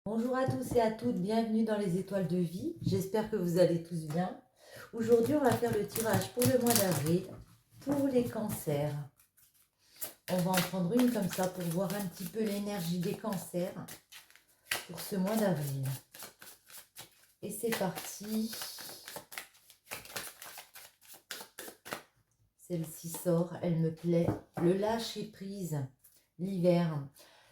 Bonjour à tous et à toutes, bienvenue dans les étoiles de vie. J'espère que vous allez tous bien. Aujourd'hui, on va faire le tirage pour le mois d'avril, pour les cancers. On va en prendre une comme ça pour voir un petit peu l'énergie des cancers pour ce mois d'avril. Et c'est parti. Celle-ci sort, elle me plaît. Le lâcher prise, l'hiver.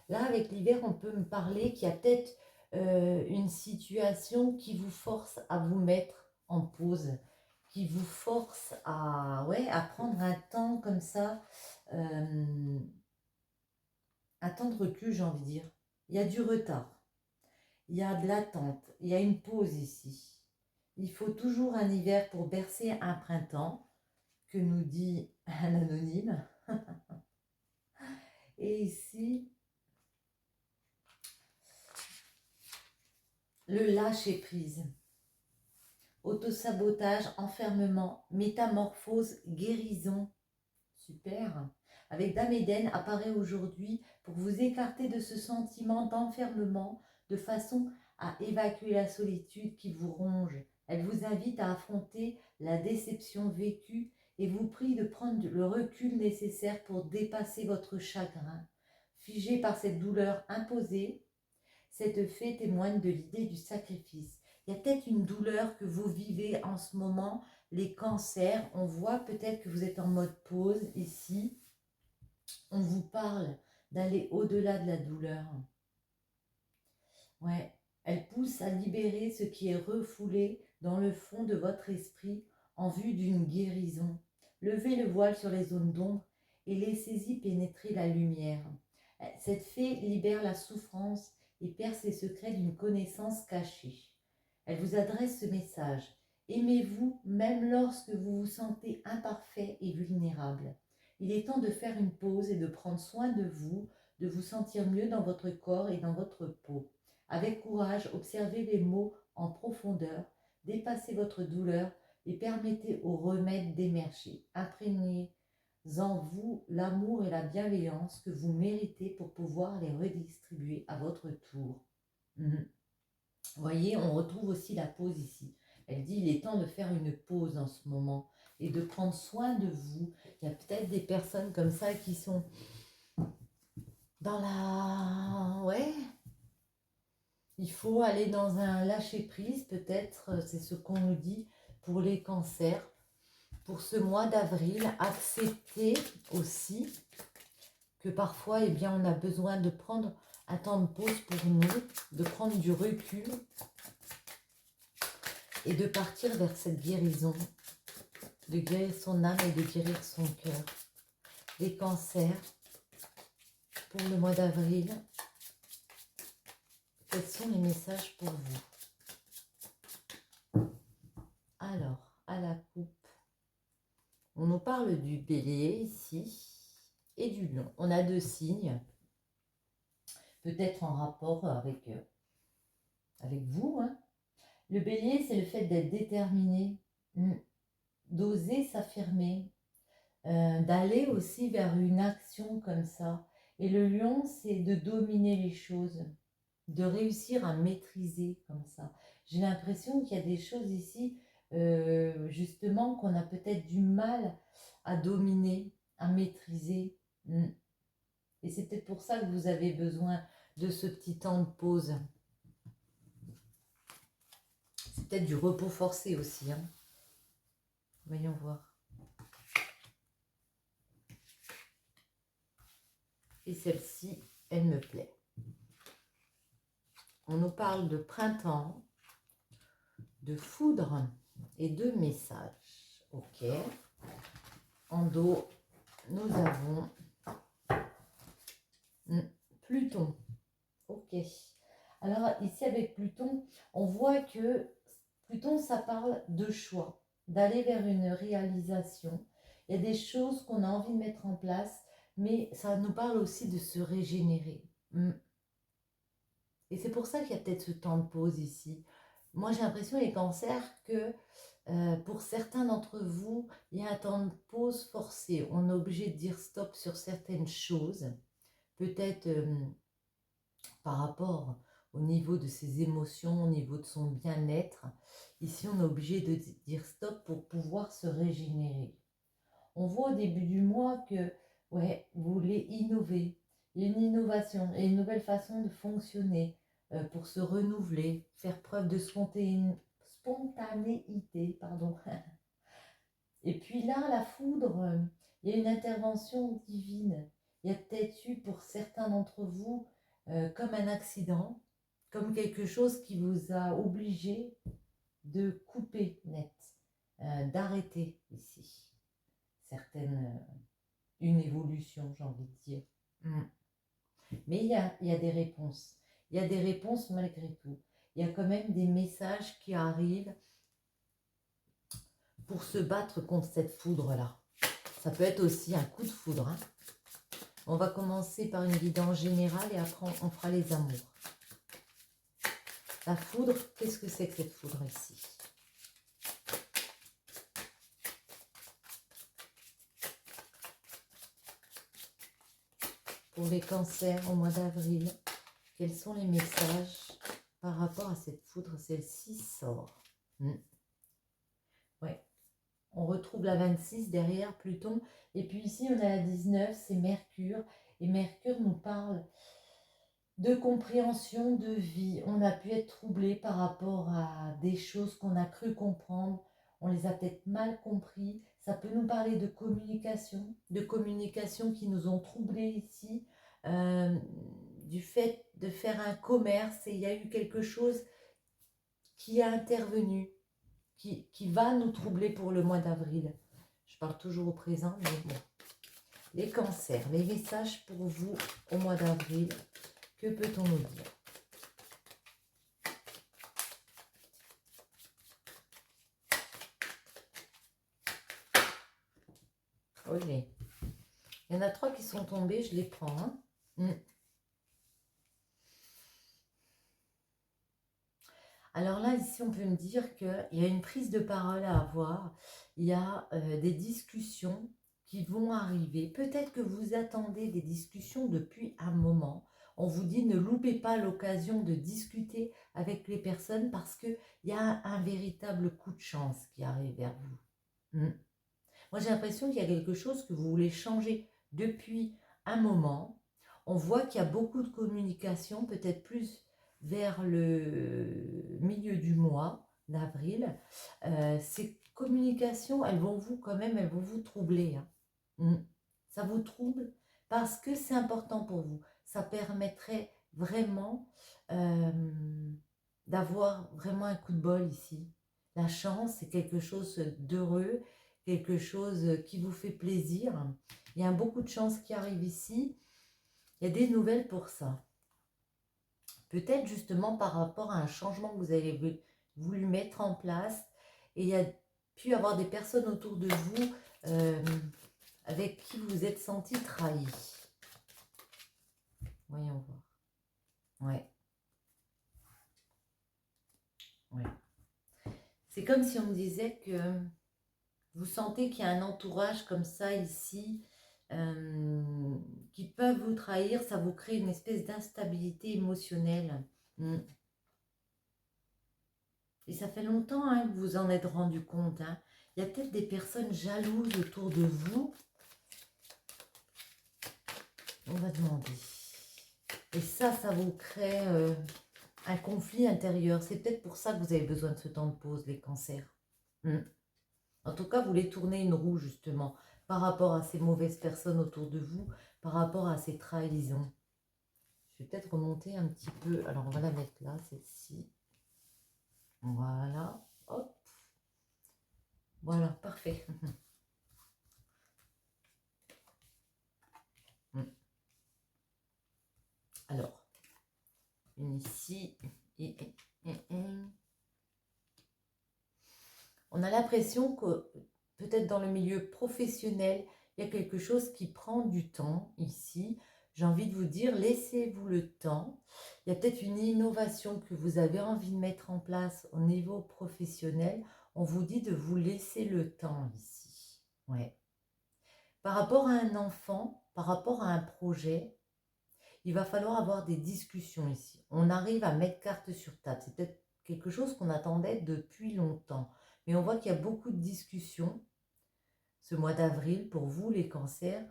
Là, avec l'hiver, on peut me parler qu'il y a peut-être une situation qui vous force à vous mettre en pause, qui vous force à, ouais, à prendre un temps comme ça, un temps de recul, j'ai envie de dire. Il y a du retard, il y a de l'attente, il y a une pause ici. Il faut toujours un hiver pour bercer un printemps, que nous dit un anonyme. Et ici, le lâcher prise. Autosabotage, enfermement, métamorphose, guérison. Super. Avec Dame Eden apparaît aujourd'hui pour vous écarter de ce sentiment d'enfermement de façon à évacuer la solitude qui vous ronge. Elle vous invite à affronter la déception vécue et vous prie de prendre le recul nécessaire pour dépasser votre chagrin. Figé par cette douleur imposée, cette fée témoigne de l'idée du sacrifice. Il y a peut-être une douleur que vous vivez en ce moment, les cancers. On voit peut-être que vous êtes en mode pause ici. On vous parle d'aller au-delà de la douleur. Ouais, elle pousse à libérer ce qui est refoulé dans le fond de votre esprit en vue d'une guérison. Levez le voile sur les zones d'ombre et laissez-y pénétrer la lumière. Cette fée libère la souffrance et perce les secrets d'une connaissance cachée. Elle vous adresse ce message. Aimez-vous même lorsque vous vous sentez imparfait et vulnérable. Il est temps de faire une pause et de prendre soin de vous sentir mieux dans votre corps et dans votre peau. Avec courage, observez les mots en profondeur, dépassez votre douleur et permettez au remède d'émerger. Imprégnez en vous l'amour et la bienveillance que vous méritez pour pouvoir les redistribuer à votre tour. Vous voyez, on retrouve aussi la pause ici. Elle dit, il est temps de faire une pause en ce moment et de prendre soin de vous. Il y a peut-être des personnes comme ça qui sont dans la... Ouais, il faut aller dans un lâcher-prise, peut-être, c'est ce qu'on nous dit pour les cancers. Pour ce mois d'avril, accepter aussi que parfois, eh bien, on a besoin de prendre un temps de pause pour nous, de prendre du recul et de partir vers cette guérison, de guérir son âme et de guérir son cœur. Les cancers, pour le mois d'avril, quels sont les messages pour vous? Alors, à la coupe, on nous parle du bélier ici et du lion. On a deux signes, peut-être en rapport avec vous. Hein. Le bélier, c'est le fait d'être déterminé, d'oser s'affirmer, d'aller aussi vers une action comme ça. Et le lion, c'est de dominer les choses, de réussir à maîtriser comme ça. J'ai l'impression qu'il y a des choses ici, justement, qu'on a peut-être du mal à dominer, à maîtriser. Et c'est peut-être pour ça que vous avez besoin de ce petit temps de pause. C'est peut-être du repos forcé aussi. Hein. Voyons voir. Et celle-ci, elle me plaît. On nous parle de printemps, de foudre et de messages. Ok. En dos, nous avons Pluton. Ok. Alors ici avec Pluton, on voit que Pluton, ça parle de choix, d'aller vers une réalisation. Il y a des choses qu'on a envie de mettre en place, mais ça nous parle aussi de se régénérer. Et c'est pour ça qu'il y a peut-être ce temps de pause ici. Moi, j'ai l'impression, les cancers, que pour certains d'entre vous, il y a un temps de pause forcé. On est obligé de dire stop sur certaines choses. Peut-être par rapport au niveau de ses émotions, au niveau de son bien-être. Ici, on est obligé de dire stop pour pouvoir se régénérer. On voit au début du mois que ouais, vous voulez innover. Il y a une innovation et une nouvelle façon de fonctionner pour se renouveler, faire preuve de spontanéité, pardon. Et puis là, la foudre, il y a une intervention divine. Il y a peut-être eu pour certains d'entre vous comme un accident, comme quelque chose qui vous a obligé de couper net, d'arrêter ici. Une évolution, j'ai envie de dire. Mm. Mais il y a des réponses. Il y a des réponses malgré tout. Il y a quand même des messages qui arrivent pour se battre contre cette foudre-là. Ça peut être aussi un coup de foudre. Hein. On va commencer par une guidance générale et après on fera les amours. La foudre, qu'est-ce que c'est que cette foudre ici? Pour les cancers au mois d'avril, quels sont les messages par rapport à cette foudre? Celle-ci sort. Ouais. On retrouve la 26 derrière Pluton. Et puis ici, on a la 19, c'est Mercure. Et Mercure nous parle de compréhension de vie. On a pu être troublé par rapport à des choses qu'on a cru comprendre. On les a peut-être mal compris. Ça peut nous parler de communication qui nous ont troublés ici. Du fait de faire un commerce et il y a eu quelque chose qui a intervenu, qui va nous troubler pour le mois d'avril. Je parle toujours au présent, mais bon. Les cancers, les messages pour vous au mois d'avril, que peut-on nous dire? Ok. Il y en a 3 qui sont tombés, je les prends. Hein. Alors là, ici, on peut me dire qu'il y a une prise de parole à avoir. Il y a des discussions qui vont arriver. Peut-être que vous attendez des discussions depuis un moment. On vous dit ne loupez pas l'occasion de discuter avec les personnes parce qu'il y a un véritable coup de chance qui arrive vers vous. Moi, j'ai l'impression qu'il y a quelque chose que vous voulez changer depuis un moment. On voit qu'il y a beaucoup de communication, peut-être plus vers le milieu du mois d'avril. Ces communications, elles vont vous troubler. Hein. Ça vous trouble parce que c'est important pour vous. Ça permettrait vraiment d'avoir vraiment un coup de bol ici. La chance, c'est quelque chose d'heureux, quelque chose qui vous fait plaisir. Il y a beaucoup de chance qui arrive ici. Il y a des nouvelles pour ça. Peut-être justement par rapport à un changement que vous avez voulu mettre en place. Et il y a pu avoir des personnes autour de vous avec qui vous vous êtes senti trahi. Voyons voir. Ouais. C'est comme si on me disait que vous sentez qu'il y a un entourage comme ça ici qui peuvent vous trahir, ça vous crée une espèce d'instabilité émotionnelle. Et ça fait longtemps que vous vous en êtes rendu compte. Hein. Il y a peut-être des personnes jalouses autour de vous. On va demander. Et ça vous crée un conflit intérieur. C'est peut-être pour ça que vous avez besoin de ce temps de pause, les cancers. En tout cas, vous voulez tourner une roue, justement, par rapport à ces mauvaises personnes autour de vous, par rapport à ces trahisons. Je vais peut-être remonter un petit peu. Alors, on va la mettre là, celle-ci. Voilà. Hop. Voilà, parfait. Alors, une ici. On a l'impression que peut-être dans le milieu professionnel, il y a quelque chose qui prend du temps ici. J'ai envie de vous dire, laissez-vous le temps. Il y a peut-être une innovation que vous avez envie de mettre en place au niveau professionnel. On vous dit de vous laisser le temps ici. Ouais. Par rapport à un enfant, par rapport à un projet, il va falloir avoir des discussions ici. On arrive à mettre carte sur table. C'est peut-être quelque chose qu'on attendait depuis longtemps. Mais on voit qu'il y a beaucoup de discussions ce mois d'avril pour vous, les cancers,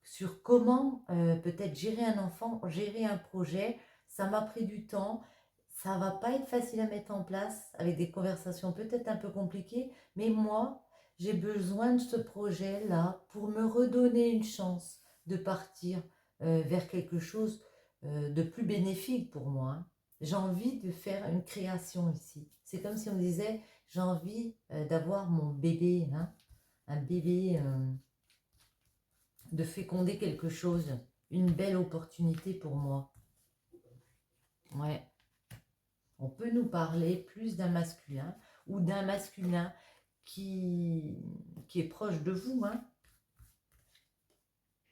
sur comment peut-être gérer un enfant, gérer un projet. Ça m'a pris du temps. Ça va pas être facile à mettre en place avec des conversations peut-être un peu compliquées. Mais moi, j'ai besoin de ce projet-là pour me redonner une chance de partir vers quelque chose de plus bénéfique pour moi, hein. J'ai envie de faire une création ici. C'est comme si on disait, j'ai envie d'avoir mon bébé, hein, un bébé, de féconder quelque chose, une belle opportunité pour moi. Ouais, on peut nous parler plus d'un masculin ou d'un masculin qui est proche de vous, hein.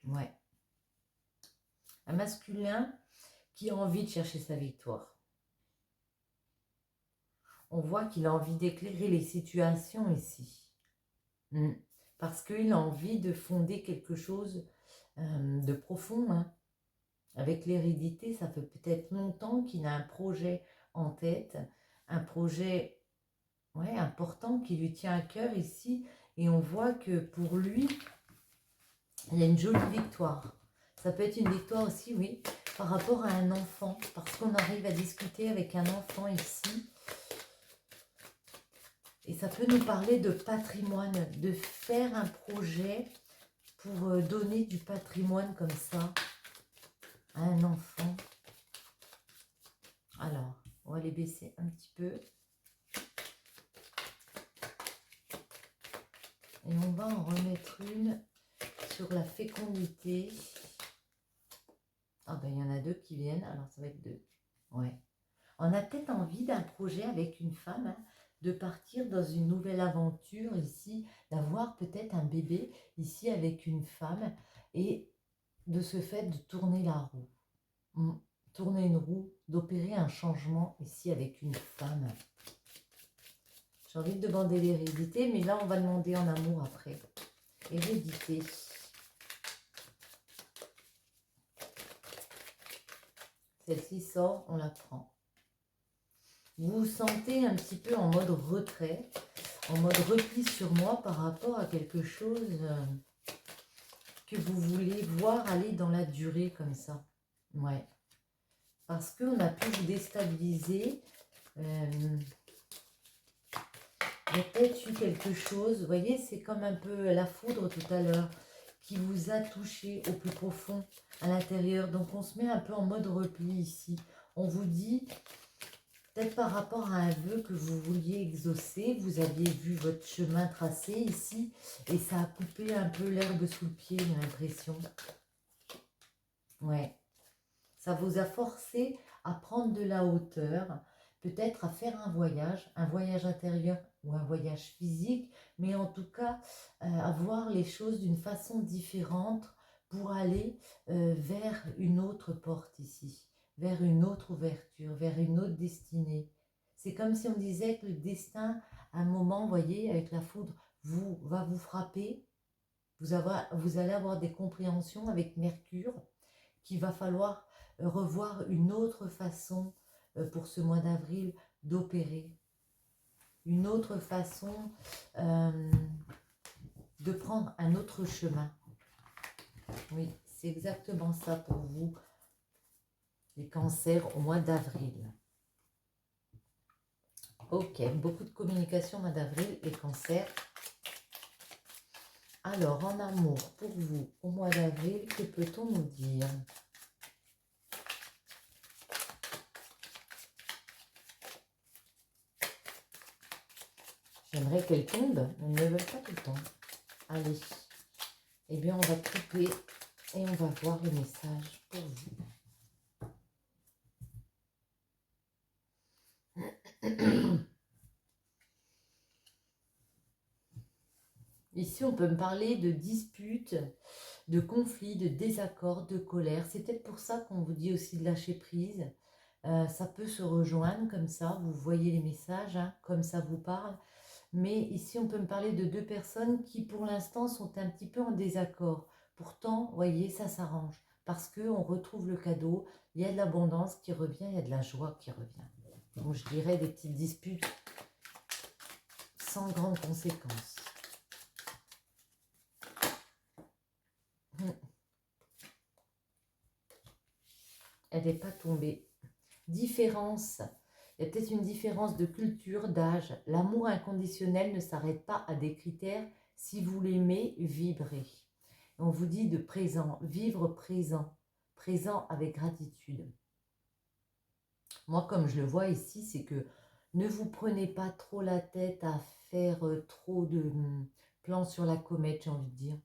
Ouais, un masculin qui a envie de chercher sa victoire. On voit qu'il a envie d'éclairer les situations ici. Parce qu'il a envie de fonder quelque chose de profond, hein. Avec l'hérédité, ça fait peut-être longtemps qu'il a un projet en tête, un projet important qui lui tient à cœur ici. Et on voit que pour lui, il y a une jolie victoire. Ça peut être une victoire aussi, oui, par rapport à un enfant, parce qu'on arrive à discuter avec un enfant ici. Et ça peut nous parler de patrimoine, de faire un projet pour donner du patrimoine comme ça à un enfant. Alors, on va les baisser un petit peu. Et on va en remettre une sur la fécondité. Ah ben, il y en a deux qui viennent, alors ça va être deux. Ouais. On a peut-être envie d'un projet avec une femme, hein, de partir dans une nouvelle aventure ici, d'avoir peut-être un bébé ici avec une femme et de ce fait de tourner la roue. Tourner une roue, d'opérer un changement ici avec une femme. J'ai envie de demander l'hérédité, mais là on va demander en amour après. Hérédité. Celle-ci sort, on la prend. Vous vous sentez un petit peu en mode retrait, en mode repli sur moi par rapport à quelque chose que vous voulez voir aller dans la durée comme ça. Ouais. Parce qu'on a pu vous déstabiliser. Il y a peut-être eu quelque chose, vous voyez, c'est comme un peu la foudre tout à l'heure qui vous a touché au plus profond à l'intérieur. Donc on se met un peu en mode repli ici. On vous dit, peut-être par rapport à un vœu que vous vouliez exaucer, vous aviez vu votre chemin tracé ici et ça a coupé un peu l'herbe sous le pied, j'ai l'impression. Ouais. Ça vous a forcé à prendre de la hauteur, peut-être à faire un voyage intérieur ou un voyage physique, mais en tout cas, à voir les choses d'une façon différente pour aller vers une autre porte ici, vers une autre ouverture, vers une autre destinée. C'est comme si on disait que le destin, à un moment, vous voyez, avec la foudre, va vous frapper. Vous allez avoir des compréhensions avec Mercure qu'il va falloir revoir une autre façon pour ce mois d'avril d'opérer. Une autre façon de prendre un autre chemin. Oui, c'est exactement ça pour vous, les cancers au mois d'avril. Ok, beaucoup de communication au mois d'avril, les cancers. Alors, en amour, pour vous, au mois d'avril, que peut-on nous dire ? J'aimerais qu'elle tombe, mais elles ne veulent pas tout le temps. Allez, eh bien on va couper et on va voir le message pour vous. Ici, on peut me parler de disputes, de conflits, de désaccords, de colère. C'est peut-être pour ça qu'on vous dit aussi de lâcher prise. Ça peut se rejoindre comme ça, vous voyez les messages, hein, comme ça vous parle. Mais ici, on peut me parler de deux personnes qui, pour l'instant, sont un petit peu en désaccord. Pourtant, vous voyez, ça s'arrange. parce qu'on retrouve le cadeau, il y a de l'abondance qui revient, il y a de la joie qui revient. Donc je dirais des petites disputes sans grandes conséquences. Elle n'est pas tombée. Différence. Il y a peut-être une différence de culture, d'âge. L'amour inconditionnel ne s'arrête pas à des critères. Si vous l'aimez, vibrez. On vous dit de présent, vivre présent, présent avec gratitude. Moi, comme je le vois ici, c'est que ne vous prenez pas trop la tête à faire trop de plans sur la comète, j'ai envie de dire.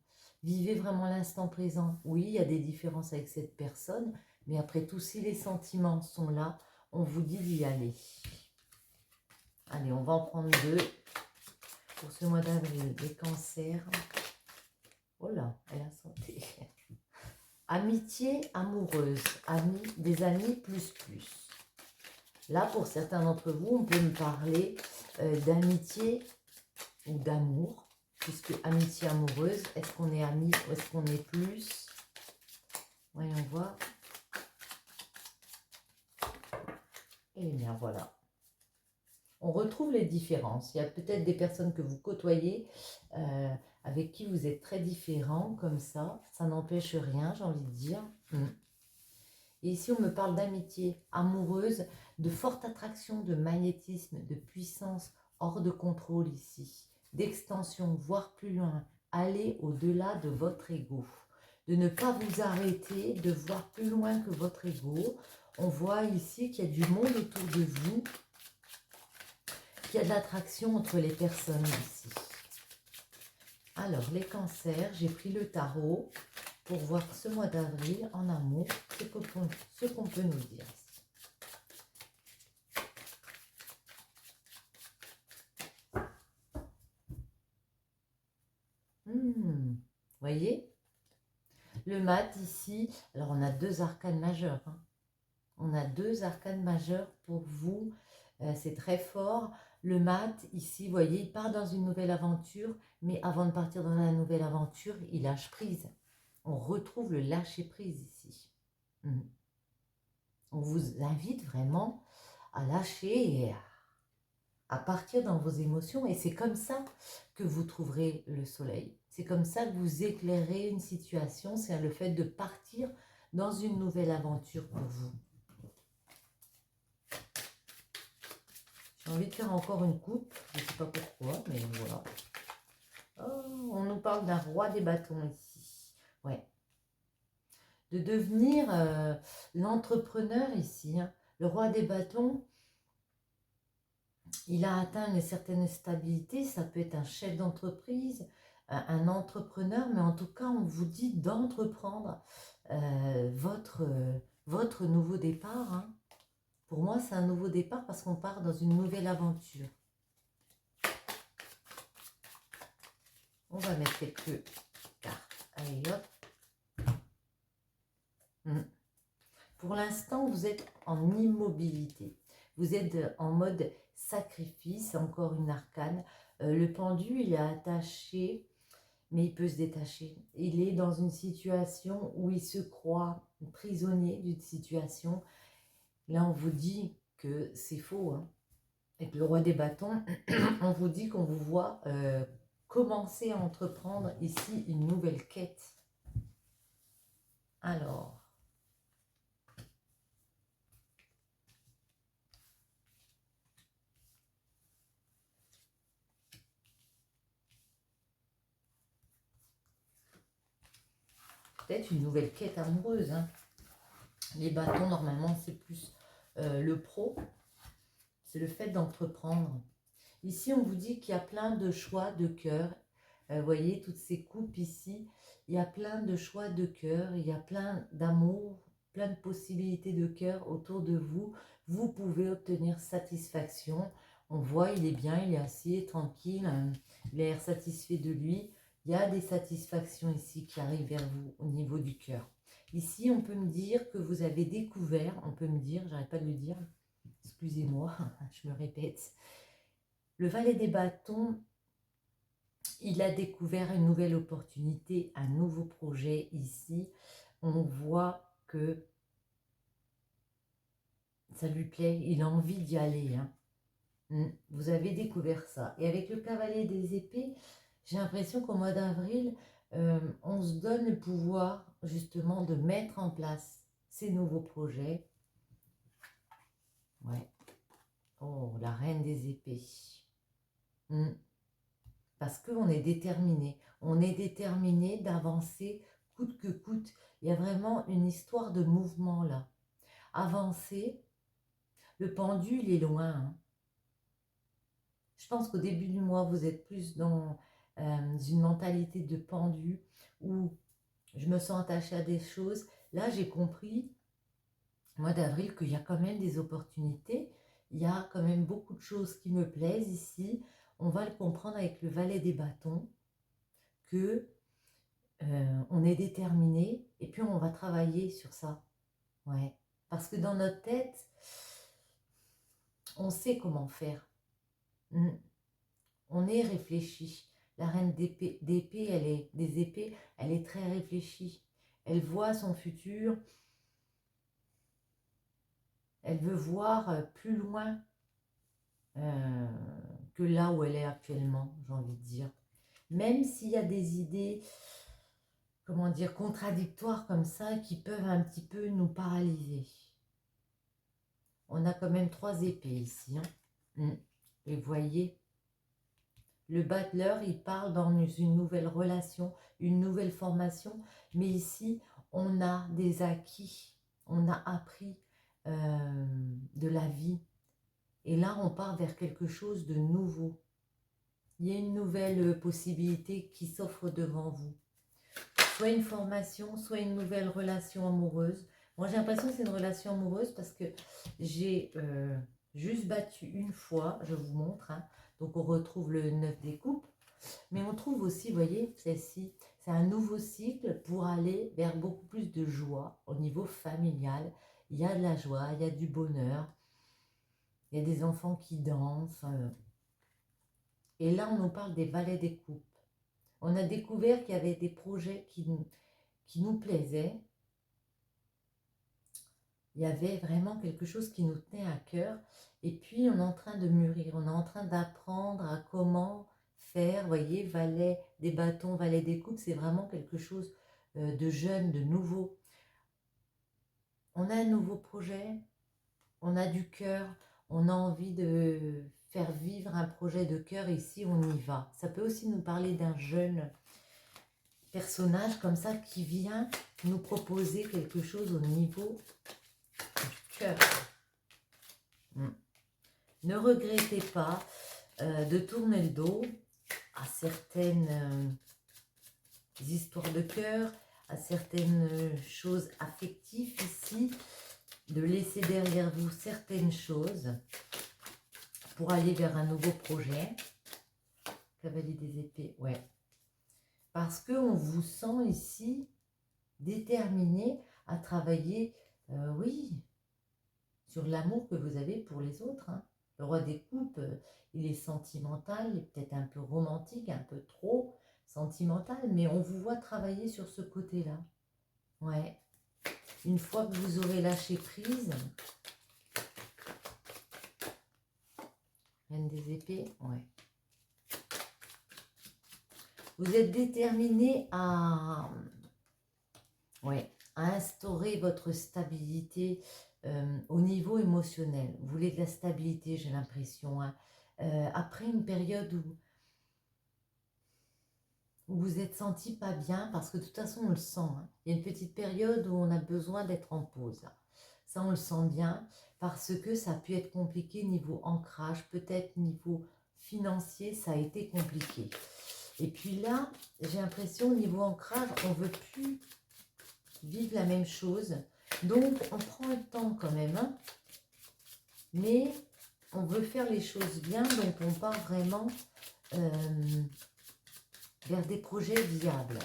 Vivez vraiment l'instant présent. Oui, il y a des différences avec cette personne, mais après tout, si les sentiments sont là, on vous dit d'y aller. Allez, on va en prendre 2 pour ce mois d'avril. Les cancers. Oh là, elle a sauté. Amitié amoureuse. Amis, des amis plus plus. Là, pour certains d'entre vous, on peut me parler d'amitié ou d'amour, puisque amitié amoureuse, est-ce qu'on est amis ou est-ce qu'on est plus? Voyons voir. Et bien voilà. On retrouve les différences. Il y a peut-être des personnes que vous côtoyez, avec qui vous êtes très différents, comme ça. Ça n'empêche rien, j'ai envie de dire. Et ici, on me parle d'amitié amoureuse, de forte attraction, de magnétisme, de puissance hors de contrôle ici, d'extension, voire plus loin, aller au-delà de votre ego, de ne pas vous arrêter, de voir plus loin que votre ego. On voit ici qu'il y a du monde autour de vous, qu'il y a de l'attraction entre les personnes ici. Alors, les cancers, j'ai pris le tarot pour voir ce mois d'avril en amour, ce qu'on peut nous dire. Voyez, le mat ici, alors on a 2 arcanes majeures. On a 2 arcanes majeures pour vous, c'est très fort. Le mat ici, voyez, il part dans une nouvelle aventure, mais avant de partir dans la nouvelle aventure, il lâche prise. On retrouve le lâcher prise ici. On vous invite vraiment à lâcher et à partir dans vos émotions. Et c'est comme ça que vous trouverez le soleil. C'est comme ça que vous éclairez une situation. C'est le fait de partir dans une nouvelle aventure pour vous. J'ai envie de faire encore une coupe. Je ne sais pas pourquoi, mais voilà. Oh, on nous parle d'un roi des bâtons ici. Ouais. De devenir l'entrepreneur ici. Le roi des bâtons, il a atteint une certaine stabilité. Ça peut être un chef d'entreprise, un entrepreneur, mais en tout cas, on vous dit d'entreprendre votre nouveau départ. Pour moi, c'est un nouveau départ parce qu'on part dans une nouvelle aventure. On va mettre quelques cartes. Allez, hop. Pour l'instant, vous êtes en immobilité. Vous êtes en mode sacrifice, encore une arcane. Le pendu, il est attaché, mais il peut se détacher. Il est dans une situation où il se croit prisonnier d'une situation. Là, on vous dit que c'est faux. Avec le roi des bâtons, on vous dit qu'on vous voit commencer à entreprendre ici une nouvelle quête. Alors, peut-être une nouvelle quête amoureuse. Les bâtons, normalement, c'est plus le pro. C'est le fait d'entreprendre. Ici, on vous dit qu'il y a plein de choix de cœur. Vous voyez, toutes ces coupes ici, il y a plein de choix de cœur, il y a plein d'amour, plein de possibilités de cœur autour de vous. Vous pouvez obtenir satisfaction. On voit, il est bien, il est assis, tranquille, il a l'air satisfait de lui. Il y a des satisfactions ici qui arrivent vers vous au niveau du cœur. Ici, on peut me dire que vous avez découvert, on peut me dire, j'arrête pas de le dire, excusez-moi, je me répète. Le valet des bâtons, il a découvert une nouvelle opportunité, un nouveau projet ici. on voit que ça lui plaît, il a envie d'y aller, hein. Vous avez découvert ça. Et avec le cavalier des épées, j'ai l'impression qu'au mois d'avril, on se donne le pouvoir justement de mettre en place ces nouveaux projets. Ouais. Oh, la reine des épées. Hmm. Parce qu'on est déterminé. On est déterminé d'avancer coûte que coûte. Il y a vraiment une histoire de mouvement là. Avancer, le pendule est loin, hein. Je pense qu'au début du mois, vous êtes plus dans une mentalité de pendu où je me sens attachée à des choses. Là, j'ai compris, mois d'avril, qu'il y a quand même des opportunités. Il y a quand même beaucoup de choses qui me plaisent ici. On va le comprendre avec le valet des bâtons, que on est déterminé et puis on va travailler sur ça. Ouais. Parce que dans notre tête, on sait comment faire. On est réfléchi. La reine d'épée, elle est des épées, elle est très réfléchie. Elle voit son futur. Elle veut voir plus loin euh, que là où elle est actuellement, j'ai envie de dire. Même s'il y a des idées, comment dire, contradictoires comme ça, qui peuvent un petit peu nous paralyser. On a quand même 3 épées ici, hein. Et vous voyez, le battleur, il parle dans une nouvelle relation, une nouvelle formation, mais ici, on a des acquis, on a appris de la vie. Et là, on part vers quelque chose de nouveau. Il y a une nouvelle possibilité qui s'offre devant vous. Soit une formation, soit une nouvelle relation amoureuse. Moi, j'ai l'impression que c'est une relation amoureuse parce que j'ai juste battu une fois, je vous montre, hein. Donc, on retrouve le 9 des coupes. Mais on trouve aussi, vous voyez, celle-ci, c'est un nouveau cycle pour aller vers beaucoup plus de joie au niveau familial. Il y a de la joie, il y a du bonheur, il y a des enfants qui dansent. Et là, on nous parle des valets des coupes. On a découvert qu'il y avait des projets qui nous plaisaient. Il y avait vraiment quelque chose qui nous tenait à cœur. Et puis, on est en train de mûrir, on est en train d'apprendre à comment faire. Vous voyez, valet des bâtons, valet des coupes, c'est vraiment quelque chose de jeune, de nouveau. On a un nouveau projet, on a du cœur, on a envie de faire vivre un projet de cœur, ici on y va. Ça peut aussi nous parler d'un jeune personnage comme ça qui vient nous proposer quelque chose au niveau du cœur. Ne regrettez pas de tourner le dos à certaines histoires de cœur, à certaines choses affectives ici, de laisser derrière vous certaines choses pour aller vers un nouveau projet. Cavalier des épées, ouais. Parce qu'on vous sent ici déterminé à travailler, oui, sur l'amour que vous avez pour les autres, hein. Le roi des coupes, il est sentimental, il est peut-être un peu romantique, un peu trop sentimental, mais on vous voit travailler sur ce côté-là. Ouais. Une fois que vous aurez lâché prise, reine des épées, ouais. Vous êtes déterminé à, ouais, à instaurer votre stabilité au niveau émotionnel. Vous voulez de la stabilité, j'ai l'impression, hein. Après une période où vous vous êtes senti pas bien, parce que de toute façon on le sent, hein. Il y a une petite période où on a besoin d'être en pause, là. Ça on le sent bien, parce que ça a pu être compliqué niveau ancrage, peut-être niveau financier, ça a été compliqué. Et puis là, j'ai l'impression au niveau ancrage, on ne veut plus vivre la même chose. Donc on prend le temps quand même, hein, mais on veut faire les choses bien, donc on part vraiment vers des projets viables.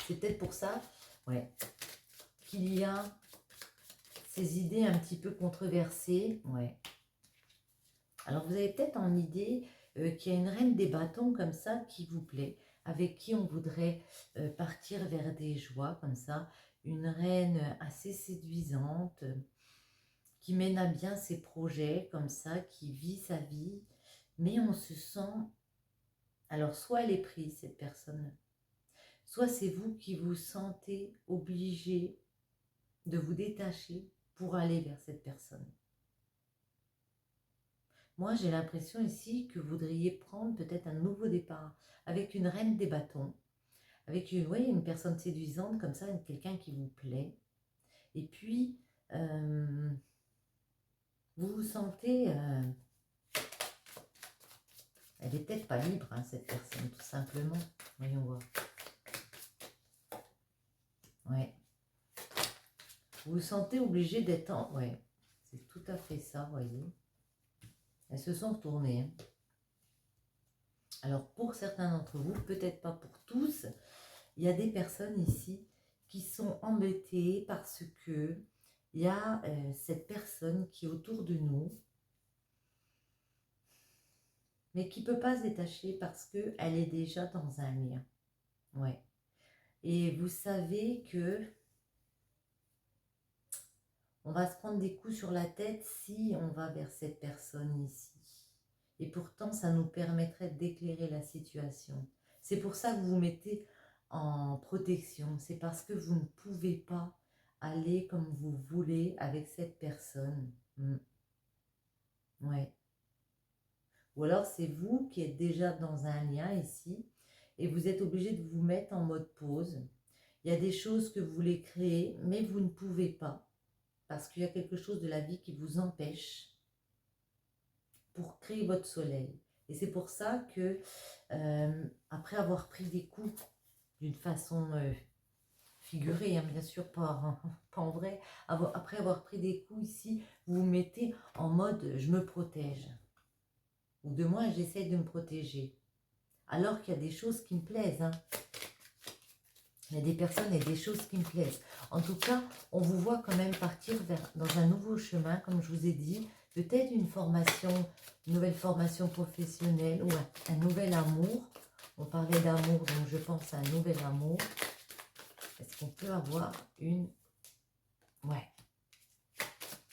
C'est peut-être pour ça, ouais, qu'il y a ces idées un petit peu controversées, ouais. Alors vous avez peut-être en idée qu'il y a une reine des bâtons comme ça qui vous plaît. avec qui on voudrait partir vers des joies comme ça. Une reine assez séduisante, qui mène à bien ses projets comme ça, qui vit sa vie, mais on se sent... Alors, soit elle est prise, cette personne, soit c'est vous qui vous sentez obligé de vous détacher pour aller vers cette personne. Moi, j'ai l'impression ici que vous voudriez prendre peut-être un nouveau départ avec une reine des bâtons, avec une, oui, une personne séduisante comme ça, quelqu'un qui vous plaît. Et puis, vous vous sentez... elle est peut-être pas libre, hein, cette personne, tout simplement. Voyons voir. Ouais. Vous vous sentez obligé d'être en... Ouais, c'est tout à fait ça, voyez. Elles se sont retournées. Hein. Alors, pour certains d'entre vous, peut-être pas pour tous, il y a des personnes ici qui sont embêtées parce que il y a cette personne qui est autour de nous, mais qui ne peut pas se détacher parce qu'elle est déjà dans un lien. Ouais. Et vous savez que on va se prendre des coups sur la tête si on va vers cette personne ici. Et pourtant, ça nous permettrait d'éclairer la situation. C'est pour ça que vous vous mettez en protection. C'est parce que vous ne pouvez pas aller comme vous voulez avec cette personne. Ouais. Ou alors, c'est vous qui êtes déjà dans un lien ici et vous êtes obligé de vous mettre en mode pause. Il y a des choses que vous voulez créer, mais vous ne pouvez pas parce qu'il y a quelque chose de la vie qui vous empêche pour créer votre soleil. Et c'est pour ça que, après avoir pris des coups d'une façon figurée, hein, bien sûr, pas, pas en vrai, après avoir pris des coups ici, vous vous mettez en mode je me protège. Ou de moins, j'essaie de me protéger. Alors qu'il y a des choses qui me plaisent. Hein. Il y a des personnes et des choses qui me plaisent. En tout cas, on vous voit quand même partir dans un nouveau chemin, comme je vous ai dit. Peut-être une formation, une nouvelle formation professionnelle ou un nouvel amour. On parlait d'amour, donc je pense à un nouvel amour. Est-ce qu'on peut avoir une... Ouais.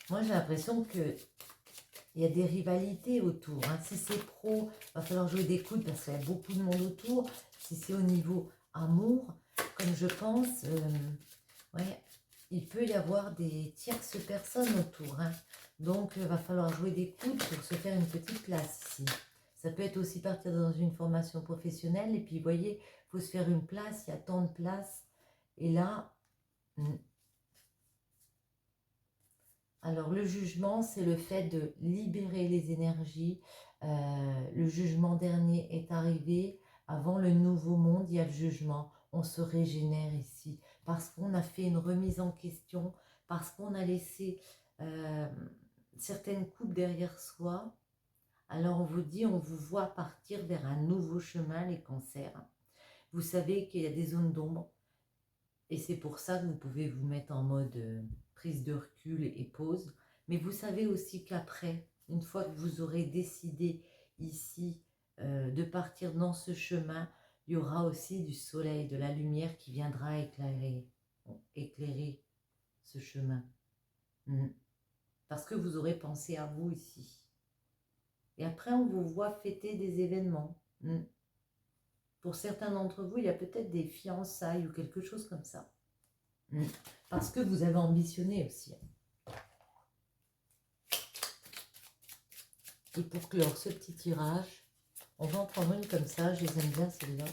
Moi, j'ai l'impression que il y a des rivalités autour. Hein. Si c'est pro, il va falloir jouer des coudes parce qu'il y a beaucoup de monde autour. Si c'est au niveau amour, comme je pense, ouais, il peut y avoir des tierces personnes autour. Hein. Donc, il va falloir jouer des coudes pour se faire une petite place ici. Ça peut être aussi partir dans une formation professionnelle. Et puis, vous voyez, il faut se faire une place. Il y a tant de places. Et là... Alors, le jugement, c'est le fait de libérer les énergies. Le jugement dernier est arrivé. Avant le nouveau monde, il y a le jugement. On se régénère ici. Parce qu'on a fait une remise en question, parce qu'on a laissé certaines coupes derrière soi. Alors, on vous dit, on vous voit partir vers un nouveau chemin, les cancers. Vous savez qu'il y a des zones d'ombre. Et c'est pour ça que vous pouvez vous mettre en mode prise de recul et pause. Mais vous savez aussi qu'après, une fois que vous aurez décidé ici de partir dans ce chemin, il y aura aussi du soleil, de la lumière qui viendra éclairer ce chemin. Parce que vous aurez pensé à vous ici. Et après, on vous voit fêter des événements. Pour certains d'entre vous, il y a peut-être des fiançailles ou quelque chose comme ça. Parce que vous avez ambitionné aussi. Et pour clore ce petit tirage, on va en prendre une comme ça, je les aime bien celle-là.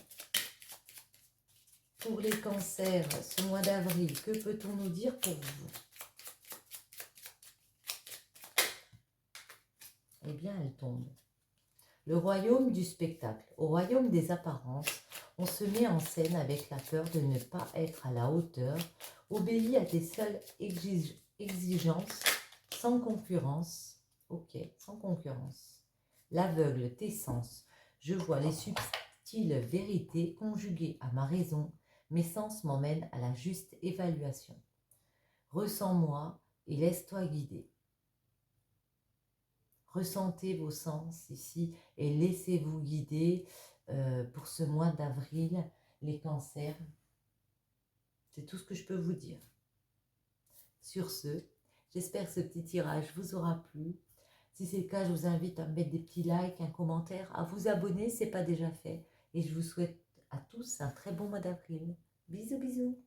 Pour les cancers, ce mois d'avril, que peut-on nous dire pour vous? Eh bien, elle tombe. Le royaume du spectacle. Au royaume des apparences, on se met en scène avec la peur de ne pas être à la hauteur, obéit à tes seules exigences, sans concurrence. Ok, sans concurrence. L'aveugle, tes sens. Je vois les subtiles vérités conjuguées à ma raison. Mes sens m'emmènent à la juste évaluation. Ressens-moi et laisse-toi guider. Ressentez vos sens ici et laissez-vous guider. pour ce mois d'avril, les cancers. C'est tout ce que je peux vous dire. Sur ce, j'espère que ce petit tirage vous aura plu. Si c'est le cas, je vous invite à me mettre des petits likes, un commentaire, à vous abonner si ce n'est pas déjà fait. Et je vous souhaite à tous un très bon mois d'avril. Bisous, bisous.